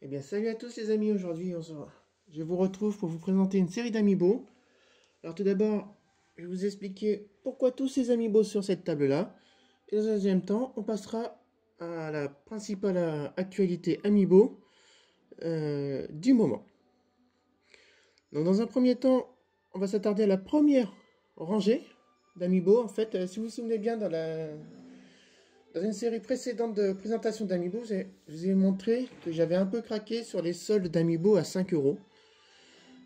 Eh bien, salut à tous les amis, aujourd'hui je vous retrouve pour vous présenter une série d'amiibo. Alors tout d'abord, je vais vous expliquer pourquoi tous ces amiibo sur cette table-là. Et dans un deuxième temps, on passera à la principale actualité amiibo du moment. Donc dans un premier temps, on va s'attarder à la première rangée d'amiibo. En fait, si vous vous souvenez bien, dans une série précédente de présentation d'amiibo, je vous ai montré que j'avais un peu craqué sur les soldes d'amiibo à 5 euros.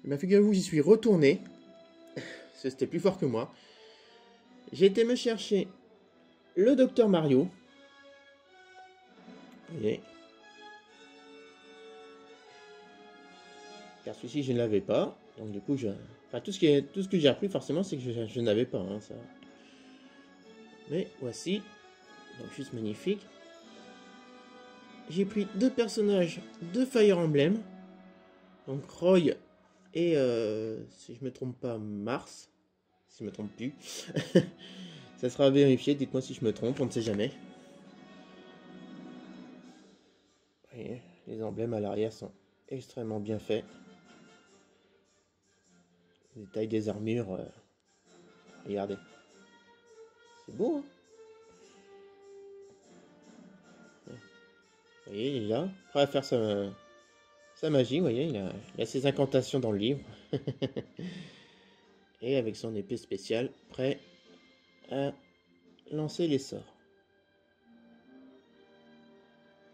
Mais figurez-vous, j'y suis retourné. C'était plus fort que moi. J'ai été me chercher le Docteur Mario. Vous voyez. Car celui-ci, je ne l'avais pas. Donc du coup, enfin, tout ce que j'ai appris, forcément, c'est que je n'avais pas. Hein, ça. Mais voici. Donc juste magnifique. J'ai pris deux personnages de Fire Emblem. Donc Roy et, si je me trompe pas, Mars. Si je me trompe plus. Ça sera vérifié, dites-moi si je me trompe, on ne sait jamais. Vous voyez, les emblèmes à l'arrière sont extrêmement bien faits. Les détails des armures, regardez. C'est beau, hein? Vous voyez, il est là, prêt à faire sa magie, vous voyez, il a ses incantations dans le livre. Et avec son épée spéciale, prêt à lancer les sorts.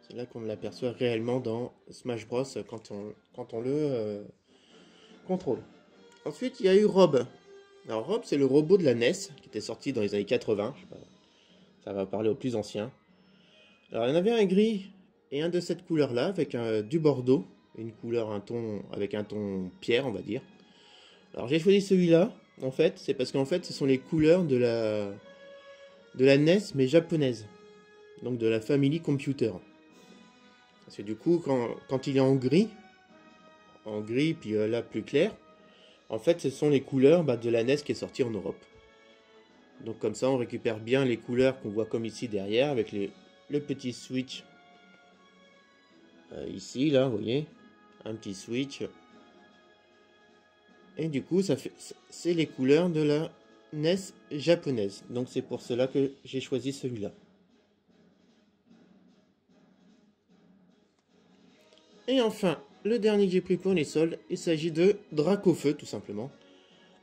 C'est là qu'on l'aperçoit réellement dans Smash Bros quand on le contrôle. Ensuite, il y a eu Rob. Alors Rob, c'est le robot de la NES qui était sorti dans les années 80. Ça va parler aux plus anciens. Alors il y en avait un gris et un de cette couleur-là avec du bordeaux. Une couleur, avec un ton pierre, on va dire. Alors j'ai choisi celui-là, en fait, c'est parce qu'en fait, ce sont les couleurs de la NES, mais japonaise. Donc de la Family Computer. Parce que du coup, quand il est en gris, puis là plus clair, en fait, ce sont les couleurs de la NES qui est sortie en Europe. Donc comme ça, on récupère bien les couleurs qu'on voit comme ici derrière, avec le petit switch. Ici, là, vous voyez, un petit switch. Et du coup, c'est les couleurs de la NES japonaise. Donc c'est pour cela que j'ai choisi celui-là. Et enfin, le dernier que j'ai pris pour les soldes, il s'agit de Dracofeu, tout simplement.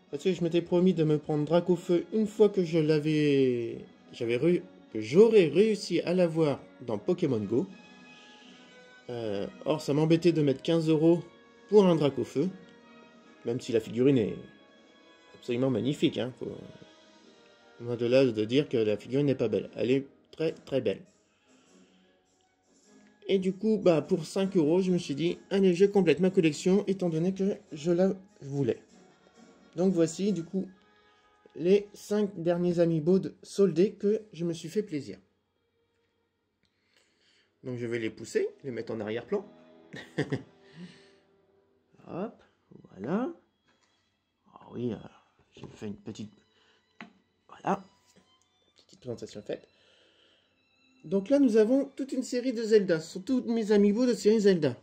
Parce que je m'étais promis de me prendre Dracofeu une fois que j'aurais réussi à l'avoir dans Pokémon Go. Or, ça m'embêtait de mettre 15 € pour un Dracofeu. Même si la figurine est absolument magnifique. Hein, loin de là de dire que la figurine n'est pas belle. Elle est très très belle. Et du coup, pour 5 €, je me suis dit, allez, je complète ma collection, étant donné que je la voulais. Donc voici, du coup, les 5 derniers amiibo soldés que je me suis fait plaisir. Donc je vais les pousser, les mettre en arrière-plan. Hop, voilà. Ah oui, j'ai fait une petite... Voilà, petite présentation faite. Donc là, nous avons toute une série de Zelda. Ce sont tous mes amiibo de série Zelda.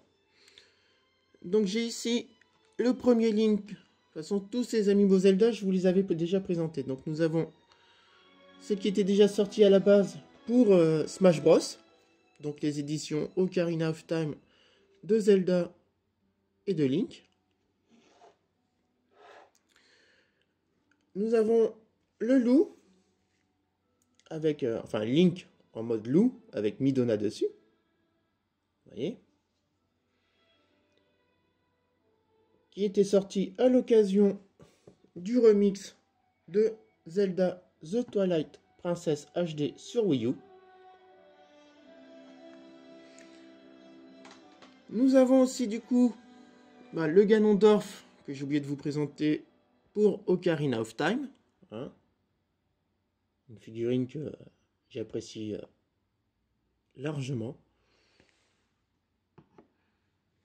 Donc j'ai ici le premier Link. De toute façon, tous ces amiibo Zelda, je vous les avais déjà présentés. Donc nous avons celle qui était déjà sortie à la base pour Smash Bros. Donc les éditions Ocarina of Time de Zelda et de Link. Nous avons le loup, avec, enfin Link en mode loup, avec Midona dessus. Vous voyez, qui était sorti à l'occasion du remix de Zelda The Twilight Princess HD sur Wii U. Nous avons aussi du coup le Ganondorf que j'ai oublié de vous présenter pour Ocarina of Time. Hein, une figurine que j'apprécie largement.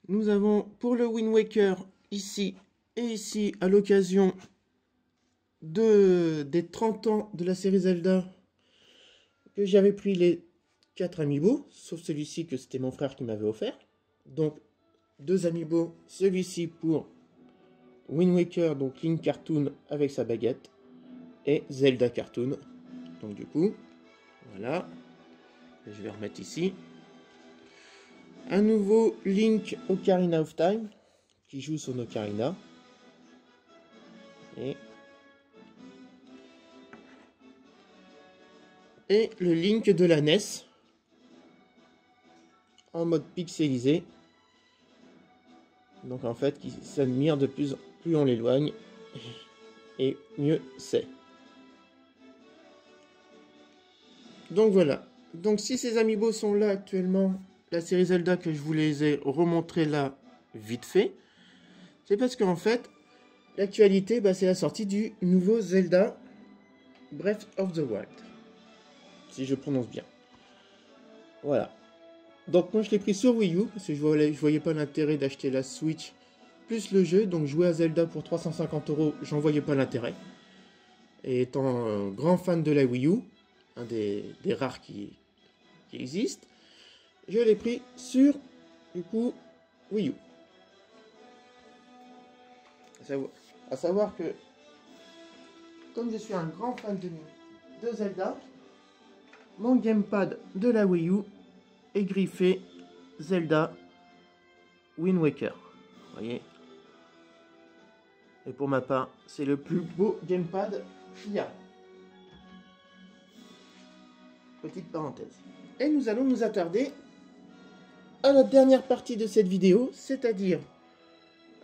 Nous avons pour le Wind Waker ici et ici à l'occasion des 30 ans de la série Zelda que j'avais pris les 4 amiibo, sauf celui-ci que c'était mon frère qui m'avait offert. Donc 2 amiibo, celui-ci pour Wind Waker, donc Link Cartoon avec sa baguette, et Zelda Cartoon. Donc du coup, voilà, je vais remettre ici. Un nouveau Link Ocarina of Time, qui joue son Ocarina. Et le Link de la NES, en mode pixelisé. Donc en fait, qui s'admire de plus on l'éloigne, et mieux c'est. Donc voilà. Donc si ces amiibo sont là actuellement, la série Zelda que je vous les ai remontrés là, vite fait, c'est parce qu'en fait, l'actualité, c'est la sortie du nouveau Zelda Breath of the Wild. Si je prononce bien. Voilà. Donc moi je l'ai pris sur Wii U, parce que je voyais pas l'intérêt d'acheter la Switch plus le jeu, donc jouer à Zelda pour 350 €, j'en voyais pas l'intérêt. Et étant un grand fan de la Wii U, un des rares qui existent, je l'ai pris sur, du coup, Wii U. À savoir que, comme je suis un grand fan de Zelda, mon gamepad de la Wii U est griffé Zelda Wind Waker. Vous voyez. Et pour ma part, c'est le plus beau gamepad qu'il y a. Petite parenthèse. Et nous allons nous attarder à la dernière partie de cette vidéo, c'est-à-dire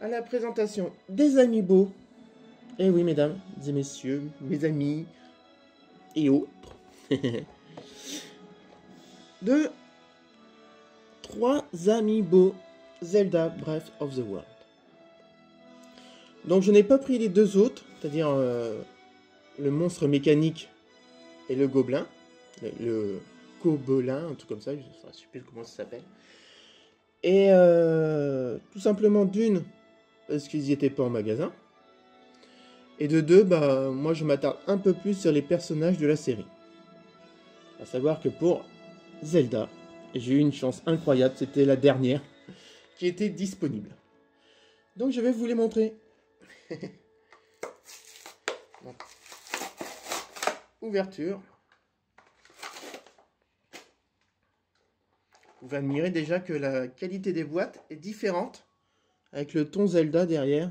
à la présentation des amiibo. Et oui, mesdames et messieurs, mes amis et autres, de 3 amiibo Zelda Breath of the Wild. Donc je n'ai pas pris les 2 autres, c'est-à-dire le monstre mécanique et le gobelin, le gobelin, un truc comme ça, je ne sais plus comment ça s'appelle. Et tout simplement d'une, parce qu'ils n'y étaient pas en magasin. Et de 2, moi je m'attarde un peu plus sur les personnages de la série. À savoir que pour Zelda, j'ai eu une chance incroyable, c'était la dernière qui était disponible. Donc je vais vous les montrer. Donc, ouverture. Vous admirez déjà que la qualité des boîtes est différente avec le ton Zelda derrière.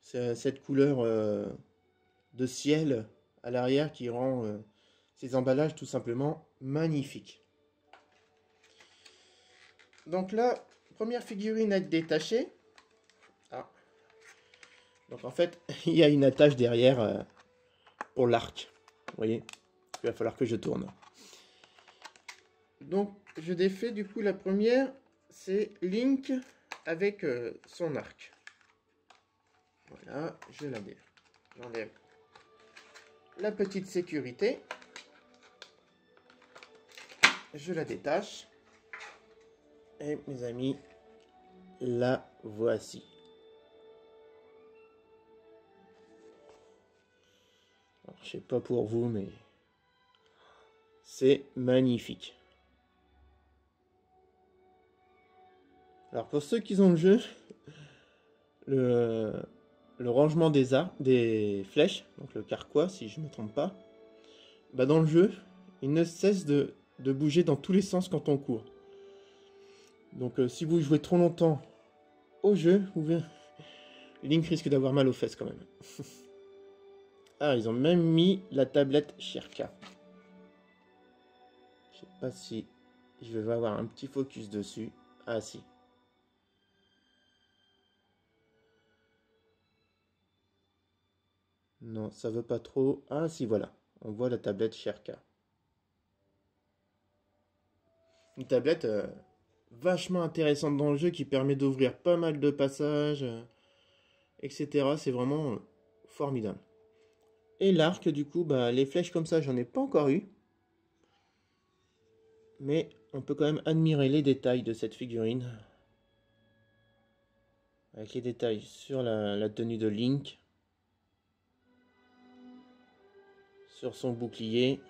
C'est cette couleur de ciel à l'arrière qui rend ces emballages tout simplement magnifiques. Donc là, première figurine à être détachée. Ah. Donc en fait, il y a une attache derrière pour l'arc. Vous voyez, il va falloir que je tourne. Donc je défais du coup la première, c'est Link avec son arc. Voilà, je la défais. J'enlève la petite sécurité. Je la détache. Et mes amis, la voici. Alors, je sais pas pour vous, mais c'est magnifique. Alors pour ceux qui ont le jeu, le rangement des flèches, donc le carquois si je ne me trompe pas, dans le jeu, il ne cesse de bouger dans tous les sens quand on court. Donc si vous jouez trop longtemps au jeu, Link risque d'avoir mal aux fesses quand même. Ah, ils ont même mis la tablette Sheikah. Je sais pas si je vais avoir un petit focus dessus. Ah si. Non, ça veut pas trop. Ah si, voilà. On voit la tablette Sheikah. Une tablette vachement intéressante dans le jeu qui permet d'ouvrir pas mal de passages, etc. C'est vraiment formidable. Et l'arc, du coup, les flèches comme ça, j'en ai pas encore eu. Mais on peut quand même admirer les détails de cette figurine. Avec les détails sur la tenue de Link. Sur son bouclier.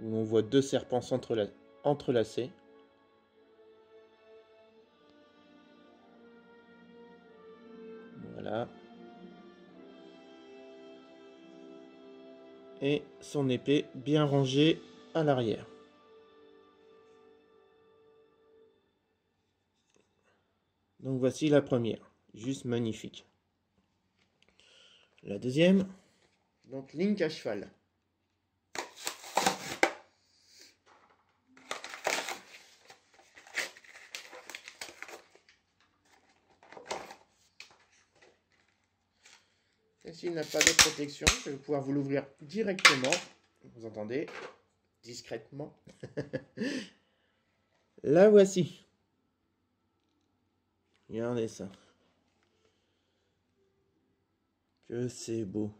Où on voit 2 serpents entrelacés. Voilà. Et son épée bien rangée à l'arrière. Donc voici la première, juste magnifique. La deuxième, donc Link à cheval. Et s'il n'a pas de protection, je vais pouvoir vous l'ouvrir directement. Vous entendez? Discrètement. La voici. Regardez ça. Que c'est beau.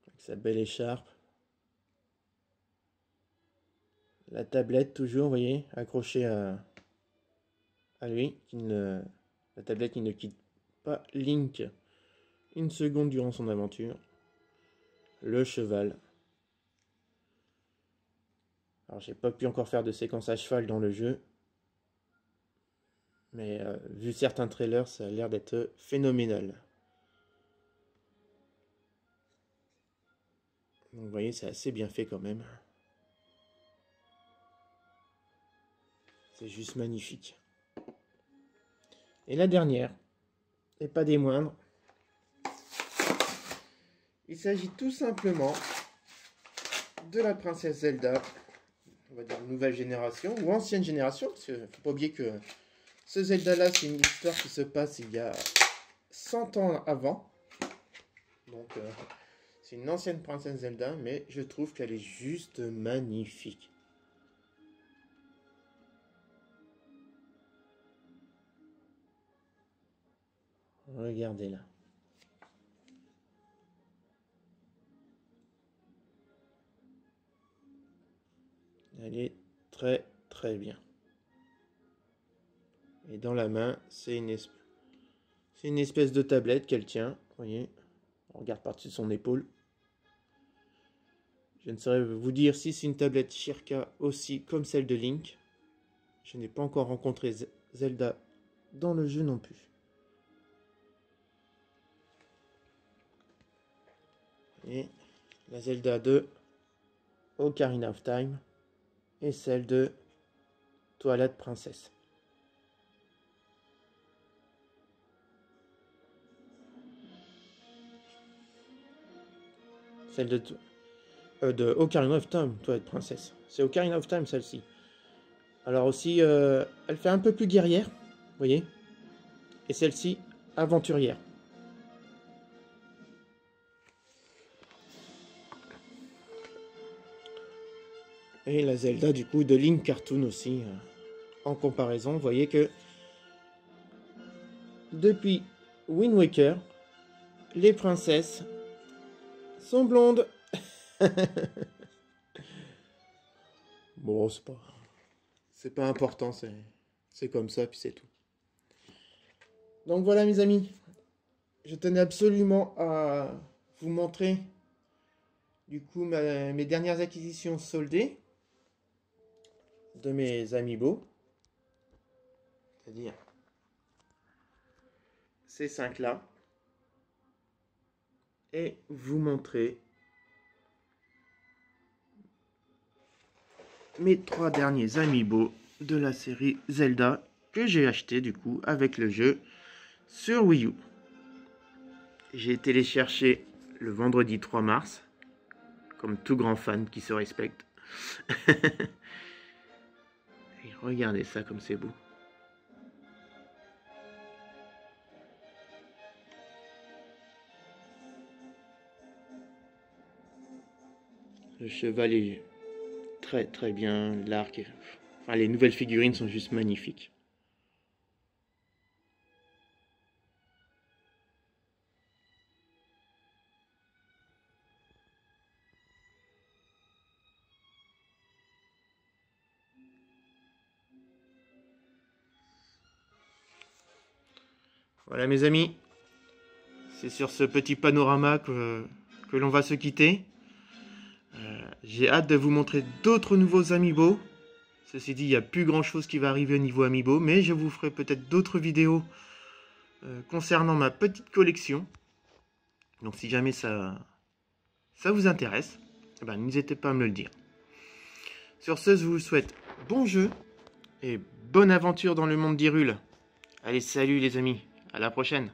Avec sa belle écharpe. La tablette toujours, vous voyez, accrochée à lui. La tablette qui ne quitte pas Link une seconde durant son aventure. Le cheval. Alors j'ai pas pu encore faire de séquence à cheval dans le jeu. Mais vu certains trailers, ça a l'air d'être phénoménal. Donc vous voyez, c'est assez bien fait quand même. C'est juste magnifique. Et la dernière, et pas des moindres, il s'agit tout simplement de la princesse Zelda, on va dire nouvelle génération ou ancienne génération, parce qu'il ne faut pas oublier que ce Zelda-là, c'est une histoire qui se passe il y a 100 ans avant. Donc, c'est une ancienne princesse Zelda, mais je trouve qu'elle est juste magnifique. Regardez-la. Elle est très très bien. Et dans la main, c'est une espèce de tablette qu'elle tient. Vous voyez, on regarde par-dessus son épaule. Je ne saurais vous dire si c'est une tablette Sheikah aussi comme celle de Link. Je n'ai pas encore rencontré Zelda dans le jeu non plus. Et la Zelda de Ocarina of Time et celle de Twilight Princess. Celle de Ocarina of Time, Twilight Princess. C'est Ocarina of Time celle-ci. Alors aussi, elle fait un peu plus guerrière, vous voyez. Et celle-ci, aventurière. Et la Zelda du coup de Link Cartoon aussi. En comparaison, vous voyez que depuis Wind Waker, les princesses sont blondes. Bon, c'est pas important, c'est comme ça, puis c'est tout. Donc voilà mes amis, je tenais absolument à vous montrer du coup mes dernières acquisitions soldées de mes amiibo. C'est-à-dire ces 5 là. Et vous montrer mes 3 derniers amiibo de la série Zelda que j'ai acheté du coup avec le jeu sur Wii U. J'ai été les chercher le vendredi 3 mars, comme tout grand fan qui se respecte. Et regardez ça comme c'est beau. Le cheval est très très bien, l'arc, enfin les nouvelles figurines sont juste magnifiques. Voilà mes amis, c'est sur ce petit panorama que l'on va se quitter. J'ai hâte de vous montrer d'autres nouveaux amiibo. Ceci dit, il n'y a plus grand chose qui va arriver au niveau Amiibo, mais je vous ferai peut-être d'autres vidéos concernant ma petite collection. Donc si jamais ça vous intéresse, eh ben, n'hésitez pas à me le dire. Sur ce, je vous souhaite bon jeu et bonne aventure dans le monde d'Hyrule. Allez, salut les amis, à la prochaine.